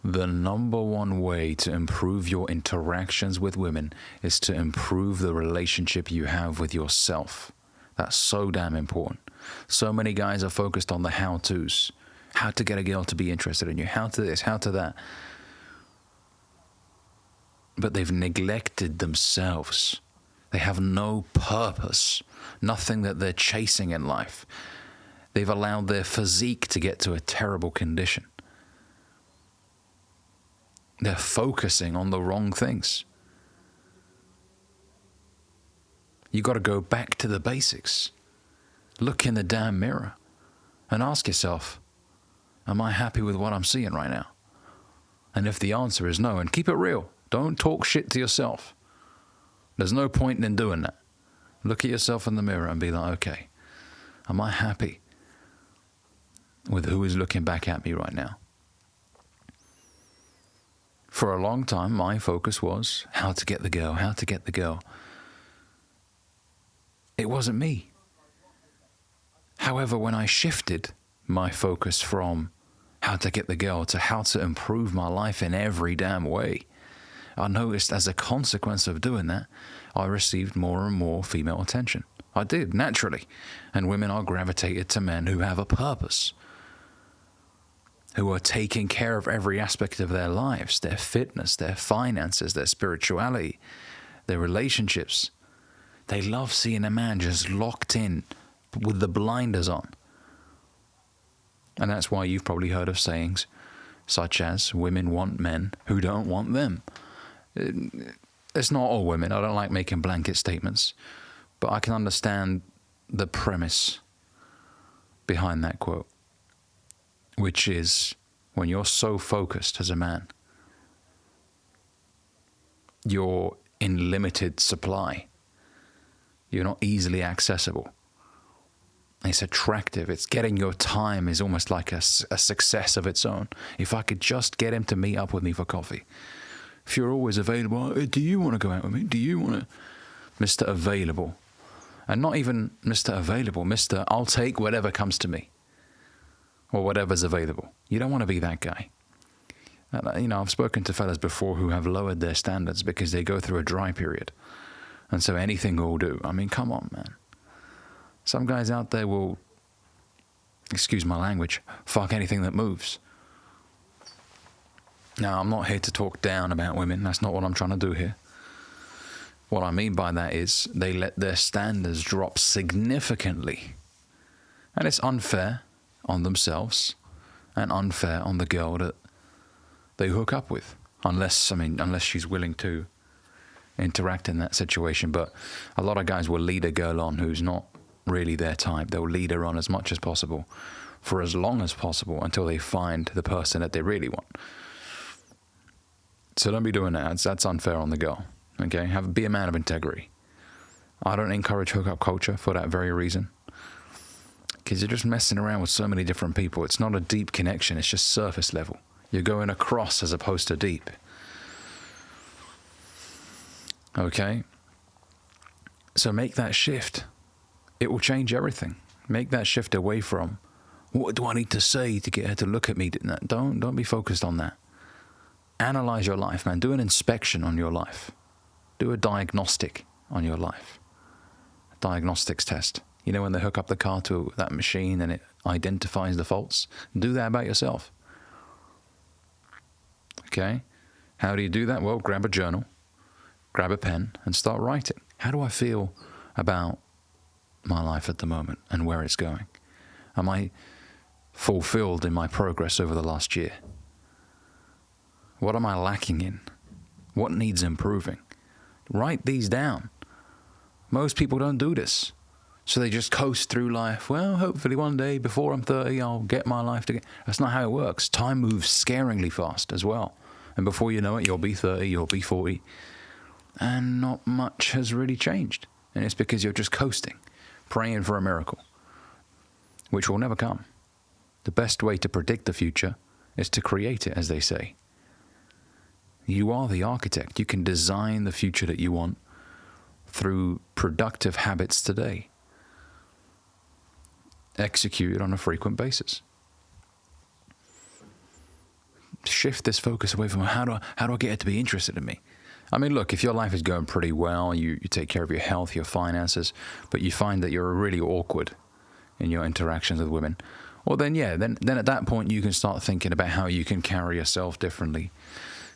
The number one way to improve your interactions with women is to improve the relationship you have with yourself. That's so damn important. So many guys are focused on the how-tos. How to get a girl to be interested in you. How to this, how to that. But they've neglected themselves. They have no purpose. Nothing that they're chasing in life. They've allowed their physique to get to a terrible condition. They're focusing on the wrong things. You got to go back to the basics. Look in the damn mirror and ask yourself, am I happy with what I'm seeing right now? And if the answer is no, and keep it real, don't talk shit to yourself. There's no point in doing that. Look at yourself in the mirror and be like, okay, am I happy with who is looking back at me right now? For a long time, my focus was how to get the girl, how to get the girl. It wasn't me. However, when I shifted my focus from how to get the girl to how to improve my life in every damn way, I noticed as a consequence of doing that, I received more and more female attention. I did, naturally. And women are gravitated to men who have a purpose, who are taking care of every aspect of their lives, their fitness, their finances, their spirituality, their relationships. They love seeing a man just locked in with the blinders on. And that's why you've probably heard of sayings such as, women want men who don't want them. It's not all women. I don't like making blanket statements, but I can understand the premise behind that quote, which is when you're so focused as a man, you're in limited supply. You're not easily accessible. It's attractive. It's getting your time is almost like a success of its own. If I could just get him to meet up with me for coffee. If you're always available, do you want to go out with me? Do you want to? Mr. Available. And not even Mr. Available, Mr. I'll take whatever comes to me. Or whatever's available. You don't want to be that guy. You know, I've spoken to fellas before who have lowered their standards because they go through a dry period. And so anything will do. I mean, come on, man. Some guys out there will, excuse my language, fuck anything that moves. Now, I'm not here to talk down about women. That's not what I'm trying to do here. What I mean by that is they let their standards drop significantly. And it's unfair on themselves and unfair on the girl that they hook up with. Unless she's willing to interact in that situation. But a lot of guys will lead a girl on who's not really their type. They'll lead her on as much as possible for as long as possible until they find the person that they really want. So don't be doing that. That's unfair on the girl. Okay? Be a man of integrity. I don't encourage hookup culture for that very reason. Because you're just messing around with so many different people. It's not a deep connection. It's just surface level. You're going across as opposed to deep. Okay? So make that shift. It will change everything. Make that shift away from, what do I need to say to get her to look at me? Don't be focused on that. Analyze your life, man. Do an inspection on your life. Do a diagnostic on your life. A diagnostics test. You know when they hook up the car to that machine and it identifies the faults? Do that about yourself. Okay? How do you do that? Well, grab a journal, grab a pen, and start writing. How do I feel about my life at the moment and where it's going? Am I fulfilled in my progress over the last year? What am I lacking in? What needs improving? Write these down. Most people don't do this. So they just coast through life. Well, hopefully one day before I'm 30, I'll get my life together. That's not how it works. Time moves scaringly fast as well. And before you know it, you'll be 30, you'll be 40. And not much has really changed. And it's because you're just coasting, praying for a miracle, which will never come. The best way to predict the future is to create it, as they say. You are the architect. You can design the future that you want through productive habits today. Execute it on a frequent basis. shift this focus away from how do I get her to be interested in me? I mean, look, if your life is going pretty well, you take care of your health, your finances, but you find that you're really awkward in your interactions with women, well, then at that point you can start thinking about how you can carry yourself differently,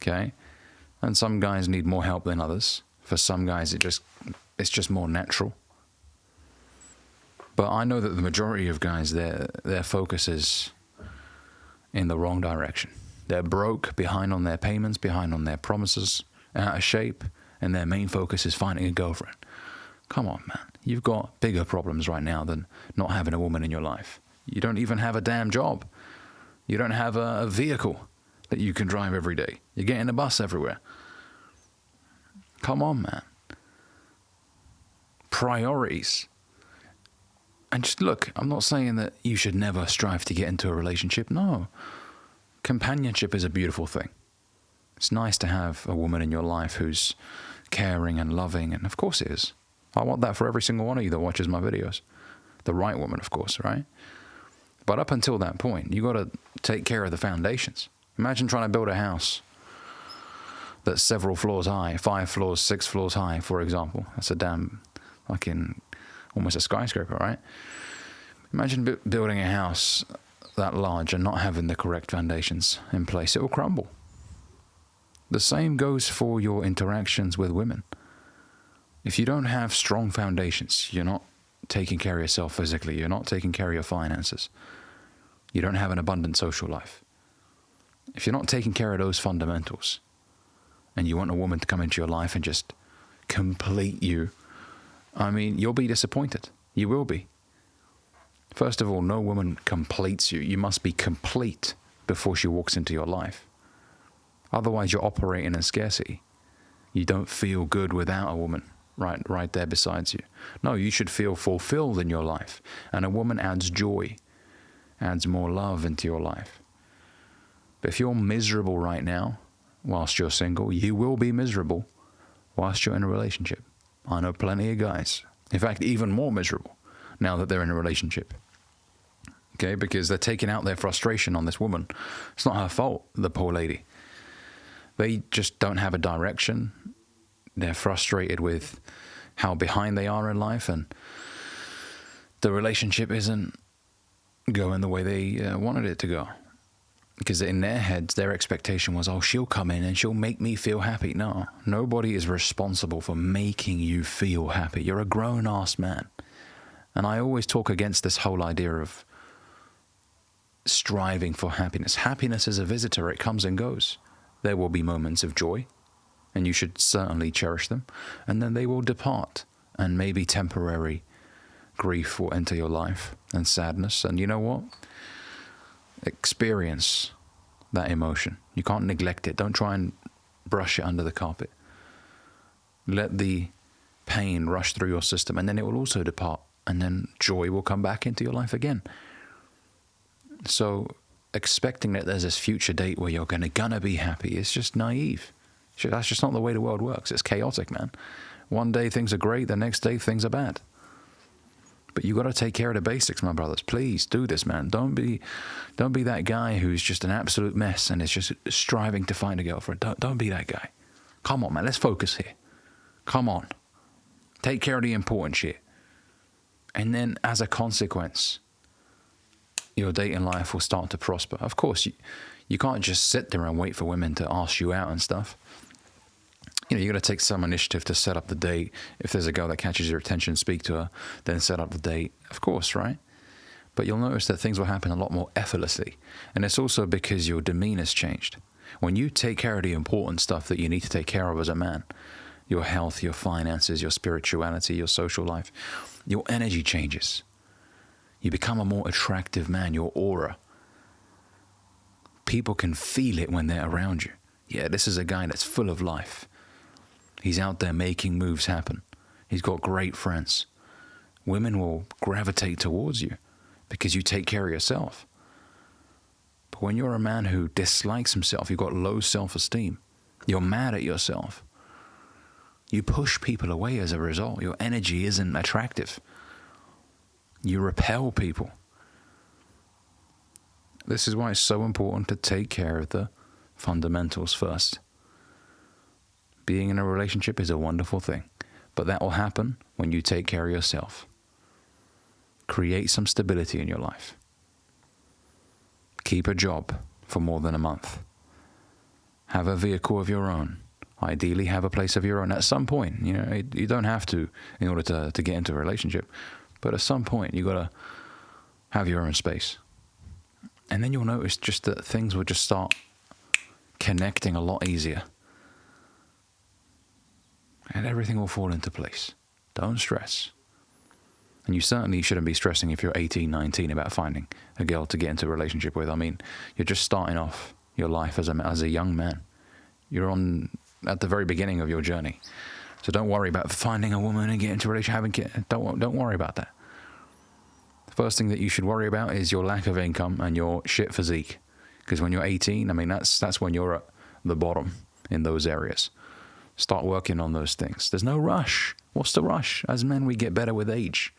okay? And some guys need more help than others. For some guys, it's just more natural. But I know that the majority of guys, their focus is in the wrong direction. They're broke, behind on their payments, behind on their promises, out of shape, and their main focus is finding a girlfriend. Come on, man. You've got bigger problems right now than not having a woman in your life. You don't even have a damn job. You don't have a vehicle that you can drive every day. You're getting a bus everywhere. Come on, man. Priorities. And just look, I'm not saying that you should never strive to get into a relationship. No. Companionship is a beautiful thing. It's nice to have a woman in your life who's caring and loving, and of course it is. I want that for every single one of you that watches my videos. The right woman, of course, right? But up until that point, you got to take care of the foundations. Imagine trying to build a house that's several floors high, 5 floors, 6 floors high, for example. That's a damn fucking almost a skyscraper, right? Imagine building a house that large and not having the correct foundations in place. It will crumble. The same goes for your interactions with women. If you don't have strong foundations, you're not taking care of yourself physically, you're not taking care of your finances, you don't have an abundant social life. If you're not taking care of those fundamentals, and you want a woman to come into your life and just complete you, I mean, you'll be disappointed. You will be. First of all, no woman completes you. You must be complete before she walks into your life. Otherwise, you're operating in scarcity. You don't feel good without a woman right there beside you. No, you should feel fulfilled in your life. And a woman adds joy, adds more love into your life. But if you're miserable right now, whilst you're single, you will be miserable whilst you're in a relationship. I know plenty of guys, in fact, even more miserable now that they're in a relationship. Okay, because they're taking out their frustration on this woman. It's not her fault, the poor lady. They just don't have a direction. They're frustrated with how behind they are in life, and the relationship isn't going the way they wanted it to go. Because in their heads, their expectation was, oh, she'll come in and she'll make me feel happy. No, nobody is responsible for making you feel happy. You're a grown-ass man. And I always talk against this whole idea of striving for happiness. Happiness is a visitor. It comes and goes. There will be moments of joy, and you should certainly cherish them. And then they will depart, and maybe temporary grief will enter your life and sadness. And you know what? Experience that emotion. You can't neglect it. Don't try and brush it under the carpet. Let the pain rush through your system, and then it will also depart, and then joy will come back into your life again. So expecting that there's this future date where you're gonna be happy is just naive. That's just not the way the world works. It's chaotic, man. One day things are great, the next day things are bad. But you got to take care of the basics, my brothers. Please do this, man. Don't be that guy who's just an absolute mess and is just striving to find a girlfriend. Don't be that guy. Come on, man. Let's focus here. Come on. Take care of the important shit. And then as a consequence, your dating life will start to prosper. Of course, you can't just sit there and wait for women to ask you out and stuff. You know, you got to take some initiative to set up the date. If there's a girl that catches your attention, speak to her, then set up the date. Of course, right? But you'll notice that things will happen a lot more effortlessly. And it's also because your demeanor's changed. When you take care of the important stuff that you need to take care of as a man, your health, your finances, your spirituality, your social life, your energy changes. You become a more attractive man, your aura. People can feel it when they're around you. Yeah, this is a guy that's full of life. He's out there making moves happen. He's got great friends. Women will gravitate towards you because you take care of yourself. But when you're a man who dislikes himself, you've got low self-esteem, you're mad at yourself, you push people away as a result. Your energy isn't attractive. You repel people. This is why it's so important to take care of the fundamentals first. Being in a relationship is a wonderful thing, but that will happen when you take care of yourself. Create some stability in your life. Keep a job for more than a month. Have a vehicle of your own. Ideally, have a place of your own at some point. You know, you don't have to in order to get into a relationship, but at some point, you got to have your own space. And then you'll notice just that things will just start connecting a lot easier. And everything will fall into place. Don't stress. And you certainly shouldn't be stressing if you're 18, 19 about finding a girl to get into a relationship with. I mean, you're just starting off your life as a young man. You're at the very beginning of your journey. So don't worry about finding a woman and getting into a relationship, having kids. Don't worry about that. The first thing that you should worry about is your lack of income and your shit physique. Because when you're 18, I mean, that's when you're at the bottom in those areas. Start working on those things. There's no rush. What's the rush? As men, we get better with age.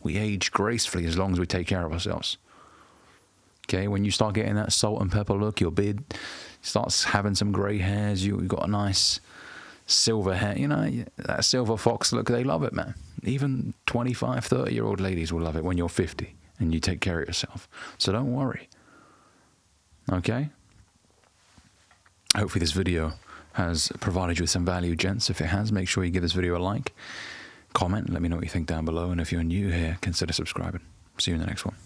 We age gracefully as long as we take care of ourselves. Okay, when you start getting that salt and pepper look, your beard starts having some grey hairs, you've got a nice silver hair, you know, that silver fox look, they love it, man. Even 25, 30-year-old ladies will love it when you're 50 and you take care of yourself. So don't worry. Okay? Hopefully this video has provided you with some value, gents. If it has, make sure you give this video a like, comment, let me know what you think down below, and if you're new here, consider subscribing. See you in the next one.